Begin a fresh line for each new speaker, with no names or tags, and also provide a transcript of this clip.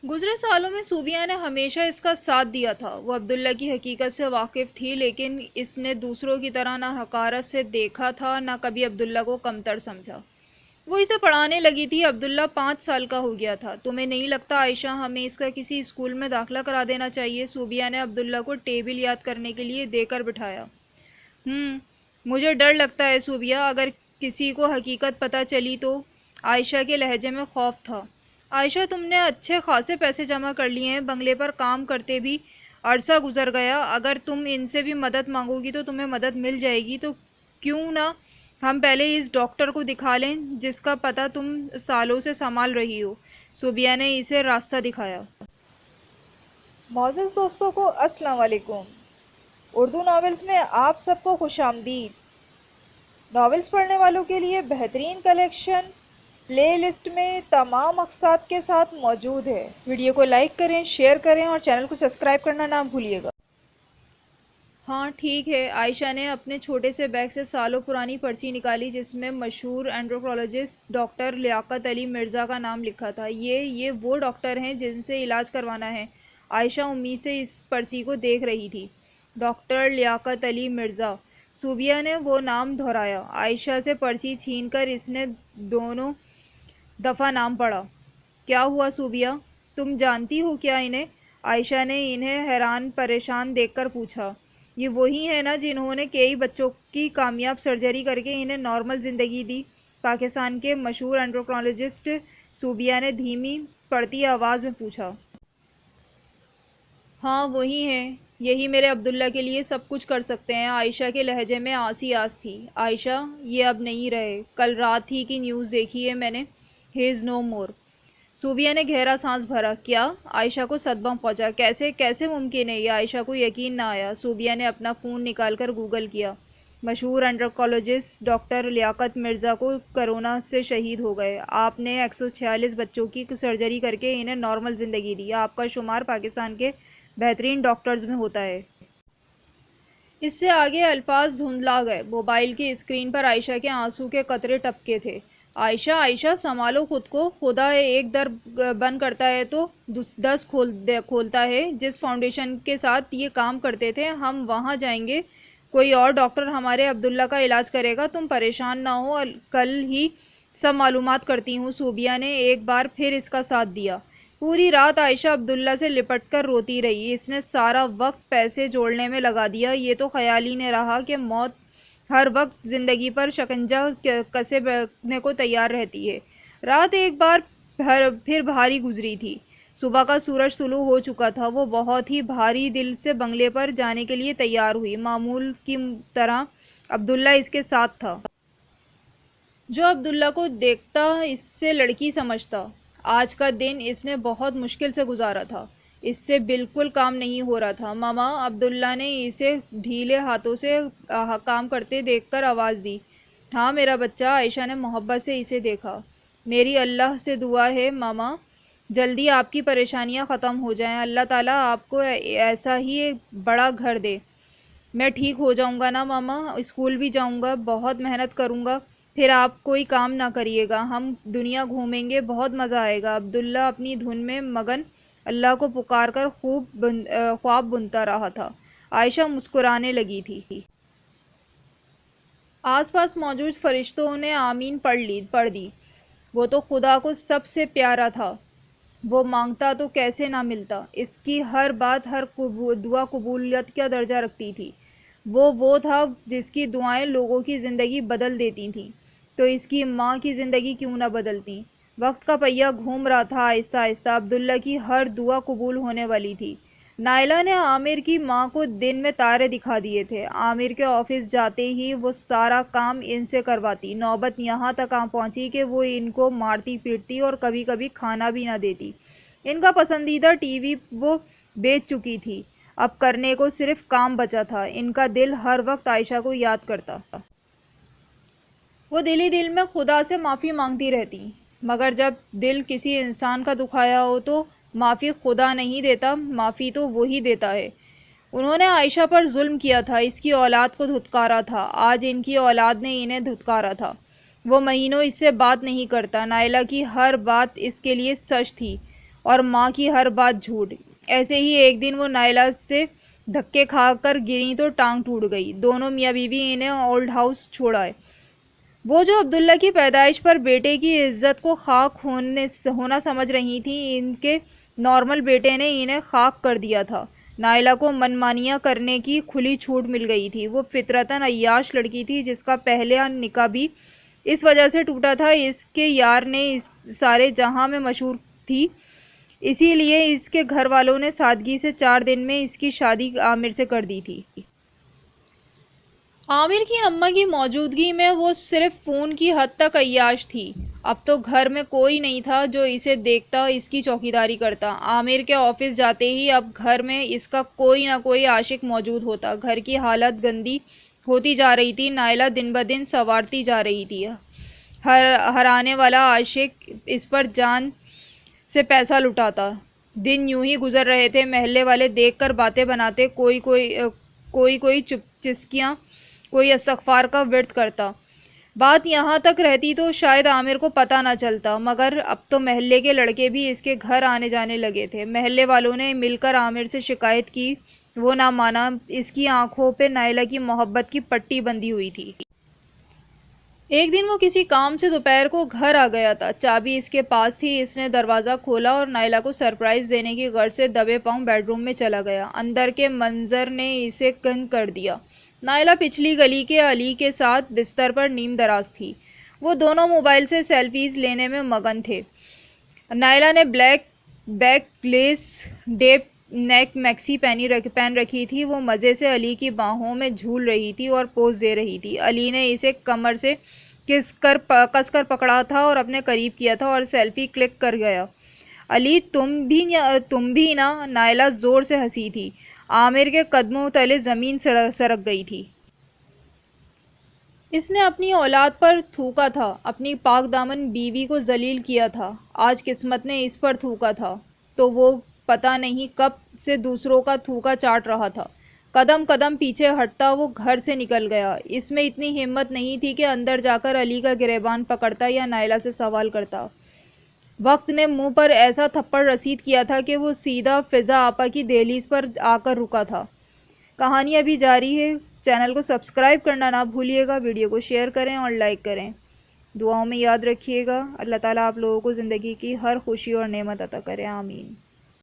گزرے سالوں میں صوبیہ نے ہمیشہ اس کا ساتھ دیا تھا۔ وہ عبداللہ کی حقیقت سے واقف تھی، لیکن اس نے دوسروں کی طرح نہ حقارت سے دیکھا تھا، نہ کبھی عبداللہ کو کمتر سمجھا۔ وہ اسے پڑھانے لگی تھی۔ عبداللہ 5 سال کا ہو گیا تھا۔ تمہیں نہیں لگتا عائشہ، ہمیں اس کا کسی اسکول میں داخلہ کرا دینا چاہیے؟ صوبیہ نے عبداللہ کو ٹیبل یاد کرنے کے لیے دے کر بٹھایا۔ مجھے ڈر لگتا ہے صوبیہ، اگر کسی کو حقیقت پتہ چلی تو۔ عائشہ کے لہجے میں خوف تھا۔ عائشہ، تم نے اچھے خاصے پیسے جمع کر لیے ہیں، بنگلے پر کام کرتے بھی عرصہ گزر گیا، اگر تم ان سے بھی مدد مانگو گی تو تمہیں مدد مل جائے گی، تو کیوں نہ ہم پہلے اس ڈاکٹر کو دکھا لیں جس کا پتہ تم سالوں سے سنبھال رہی ہو۔ صوبیہ نے اسے راستہ دکھایا۔
معزز دوستوں کو السلام علیکم۔ اردو ناولز میں آپ سب کو خوش آمدید۔ ناولز پڑھنے والوں کے لیے بہترین کلیکشن پلے لسٹ میں تمام اقساط کے ساتھ موجود ہے۔ ویڈیو کو لائک کریں، شیئر کریں اور چینل کو سبسکرائب کرنا نہ بھولیے گا۔
ہاں ٹھیک ہے۔ عائشہ نے اپنے چھوٹے سے بیگ سے سالوں پرانی پرچی نکالی جس میں مشہور اینڈوکرینولوجسٹ ڈاکٹر لیاقت علی مرزا کا نام لکھا تھا۔ یہ وہ ڈاکٹر ہیں جن سے علاج کروانا ہے۔ عائشہ امید سے اس پرچی کو دیکھ رہی تھی۔ ڈاکٹر لیاقت علی مرزا۔ صوبیہ نے وہ نام دہرایا۔ عائشہ سے پرچی چھین کر اس نے دونوں دفعہ نام پڑھا۔ کیا ہوا صوبیہ؟ تم جانتی ہو کیا انہیں؟ عائشہ نے انہیں حیران پریشان دیکھ کر پوچھا۔ یہ وہی ہیں نا جنہوں نے کئی بچوں کی کامیاب سرجری کر کے انہیں نارمل زندگی دی؟ پاکستان کے مشہور اینڈوکرینولوجسٹ، صوبیہ نے دھیمی پڑتی آواز میں پوچھا۔ ہاں وہی ہیں، یہی میرے عبداللہ کے لیے سب کچھ کر سکتے ہیں۔ عائشہ کے لہجے میں آسی آس تھی۔ عائشہ، یہ اب نہیں رہے، کل رات ہی کی نیوز دیکھی ہے میں نے، ہی از نو مور۔ صوبیہ نے گہرا سانس بھرا۔ کیا؟ عائشہ کو صدمہ پہنچا۔ کیسے ممکن ہے یہ؟ عائشہ کو یقین نہ آیا۔ صوبیہ نے اپنا فون نکال کر گوگل کیا۔ مشہور اینڈوکرینولوجسٹ ڈاکٹر لیاقت مرزا کو کرونا سے شہید ہو گئے۔ آپ نے 146 بچوں کی سرجری کر کے انہیں نارمل زندگی دی۔ آپ کا شمار پاکستان کے بہترین ڈاکٹرز میں ہوتا ہے۔ اس سے آگے الفاظ دھندلا گئے۔ موبائل کی اسکرین پر عائشہ کے آنسو کے قطرے ٹپکے تھے۔ عائشہ سنبھالو خود کو، خدا ایک در بند کرتا ہے تو 10 کھولتا ہے۔ جس فاؤنڈیشن کے ساتھ یہ کام کرتے تھے ہم وہاں جائیں گے، کوئی اور ڈاکٹر ہمارے عبداللہ کا علاج کرے گا، تم پریشان نہ ہو، کل ہی سب معلومات کرتی ہوں۔ صوبیہ نے ایک بار پھر اس کا ساتھ دیا۔ پوری رات عائشہ عبداللہ سے لپٹ کر روتی رہی۔ اس نے سارا وقت پیسے جوڑنے میں لگا دیا، یہ تو خیال ہی نہیں رہا کہ موت ہر وقت زندگی پر شکنجہ کسے بیٹھنے کو تیار رہتی ہے۔ رات ایک بار پھر بھاری گزری تھی۔ صبح کا سورج طلوع ہو چکا تھا۔ وہ بہت ہی بھاری دل سے بنگلے پر جانے کے لیے تیار ہوئی۔ معمول کی طرح عبداللہ اس کے ساتھ تھا۔ جو عبداللہ کو دیکھتا اس سے لڑکی سمجھتا۔ آج کا دن اس نے بہت مشکل سے گزارا تھا۔ اس سے بالکل کام نہیں ہو رہا تھا۔ ماما، عبداللہ نے اسے ڈھیلے ہاتھوں سے کام کرتے دیکھ کر آواز دی۔ ہاں میرا بچہ، عائشہ نے محبت سے اسے دیکھا۔ میری اللہ سے دعا ہے ماما، جلدی آپ کی پریشانیاں ختم ہو جائیں، اللہ تعالیٰ آپ کو ایسا ہی ایک بڑا گھر دے۔ میں ٹھیک ہو جاؤں گا نا ماما، اسکول بھی جاؤں گا، بہت محنت کروں گا، پھر آپ کوئی کام نہ کریے گا، ہم دنیا گھومیں گے، بہت مزہ آئے گا۔ عبداللہ اپنی دھن میں مگن اللہ کو پکار کر خواب بنتا رہا تھا۔ عائشہ مسکرانے لگی تھی۔ آس پاس موجود فرشتوں نے آمین پڑھ دی۔ وہ تو خدا کو سب سے پیارا تھا، وہ مانگتا تو کیسے نہ ملتا، اس کی ہر بات، ہر دعا قبولیت کا درجہ رکھتی تھی۔ وہ تھا جس کی دعائیں لوگوں کی زندگی بدل دیتی تھیں، تو اس کی ماں کی زندگی کیوں نہ بدلتی؟ وقت کا پہیہ گھوم رہا تھا آہستہ آہستہ۔ عبداللہ کی ہر دعا قبول ہونے والی تھی۔ نائلہ نے عامر کی ماں کو دن میں تارے دکھا دیے تھے۔ عامر کے آفس جاتے ہی وہ سارا کام ان سے کرواتی۔ نوبت یہاں تک آ پہنچی کہ وہ ان کو مارتی پیٹتی اور کبھی کبھی کھانا بھی نہ دیتی۔ ان کا پسندیدہ ٹی وی وہ بیچ چکی تھی، اب کرنے کو صرف کام بچا تھا۔ ان کا دل ہر وقت عائشہ کو یاد کرتا۔ وہ دل ہی دل میں خدا سے معافی مانگتی رہتی، مگر جب دل کسی انسان کا دکھایا ہو تو معافی خدا نہیں دیتا، معافی تو وہی دیتا ہے۔ انہوں نے عائشہ پر ظلم کیا تھا، اس کی اولاد کو دھتکارا تھا، آج ان کی اولاد نے انہیں دھتکارا تھا۔ وہ مہینوں اس سے بات نہیں کرتا۔ نائلہ کی ہر بات اس کے لیے سچ تھی اور ماں کی ہر بات جھوٹ۔ ایسے ہی ایک دن وہ نائلہ سے دھکے کھا کر گریں تو ٹانگ ٹوٹ گئی۔ دونوں میاں بیوی انہیں اولڈ ہاؤس چھوڑائے۔ وہ جو عبداللہ کی پیدائش پر بیٹے کی عزت کو خاک ہونا سمجھ رہی تھیں، ان کے نارمل بیٹے نے انہیں خاک کر دیا تھا۔ نائلہ کو من مانیاں کرنے کی کھلی چھوٹ مل گئی تھی۔ وہ فطرتاً عیاش لڑکی تھی جس کا پہلا نکاح بھی اس وجہ سے ٹوٹا تھا، اس کے یار نے سارے جہاں میں مشہور تھی، اسی لیے اس کے گھر والوں نے سادگی سے 4 دن میں اس کی شادی عامر سے کر دی تھی۔ عامر کی اماں کی موجودگی میں وہ صرف فون کی حد تک عیاش تھی۔ اب تو گھر میں کوئی نہیں تھا جو اسے دیکھتا، اس کی چوکیداری کرتا۔ عامر کے آفس جاتے ہی اب گھر میں اس کا کوئی نہ کوئی عاشق موجود ہوتا۔ گھر کی حالت گندی ہوتی جا رہی تھی۔ نائلہ دن بدن سنورتی جا رہی تھی۔ ہرانے والا عاشق اس پر جان سے پیسہ لٹاتا۔ دن یوں ہی گزر رہے تھے۔ محلے والے دیکھ کر باتیں بناتے، کوئی چسکیاں، کوئی استغفار کا ورد کرتا۔ بات یہاں تک رہتی تو شاید عامر کو پتہ نہ چلتا، مگر اب تو محلے کے لڑکے بھی اس کے گھر آنے جانے لگے تھے۔ محلے والوں نے مل کر عامر سے شکایت کی، وہ نہ مانا۔ اس کی آنکھوں پہ نائلہ کی محبت کی پٹی بندھی ہوئی تھی۔ ایک دن وہ کسی کام سے دوپہر کو گھر آ گیا تھا۔ چابی اس کے پاس تھی۔ اس نے دروازہ کھولا اور نائلہ کو سرپرائز دینے کی غرض سے دبے پاؤں بیڈ روم میں چلا گیا۔ اندر کے منظر نے اسے کنگ کر دیا۔ نائلہ پچھلی گلی کے علی کے ساتھ بستر پر نیم دراز تھی۔ وہ دونوں موبائل سے سیلفیز لینے میں مگن تھے۔ نائلہ نے بلیک بیک لیس ڈیپ نیک میکسی پہن رکھی تھی۔ وہ مزے سے علی کی باہوں میں جھول رہی تھی اور پوز دے رہی تھی۔ علی نے اسے کمر سے کس کر پکڑا تھا اور اپنے قریب کیا تھا اور سیلفی کلک کر گیا۔ علی تم بھی نا؟ نائلہ زور سے ہنسی تھی۔ عامر کے قدموں تلے زمین سرک گئی تھی۔ اس نے اپنی اولاد پر تھوکا تھا، اپنی پاک دامن بیوی کو ذلیل کیا تھا۔ آج قسمت نے اس پر تھوکا تھا تو وہ پتہ نہیں کب سے دوسروں کا تھوکا چاٹ رہا تھا۔ قدم قدم پیچھے ہٹتا وہ گھر سے نکل گیا۔ اس میں اتنی ہمت نہیں تھی کہ اندر جا کر علی کا گریبان پکڑتا یا نائلہ سے سوال کرتا۔ وقت نے منہ پر ایسا تھپڑ رسید کیا تھا کہ وہ سیدھا فضا آپا کی دہلیز پر آ کر رکا تھا۔ کہانی ابھی جاری ہے۔ چینل کو سبسکرائب کرنا نہ بھولیے گا، ویڈیو کو شیئر کریں اور لائک کریں۔ دعاؤں میں یاد رکھیے گا۔ اللہ تعالیٰ آپ لوگوں کو زندگی کی ہر خوشی اور نعمت عطا کرے، آمین۔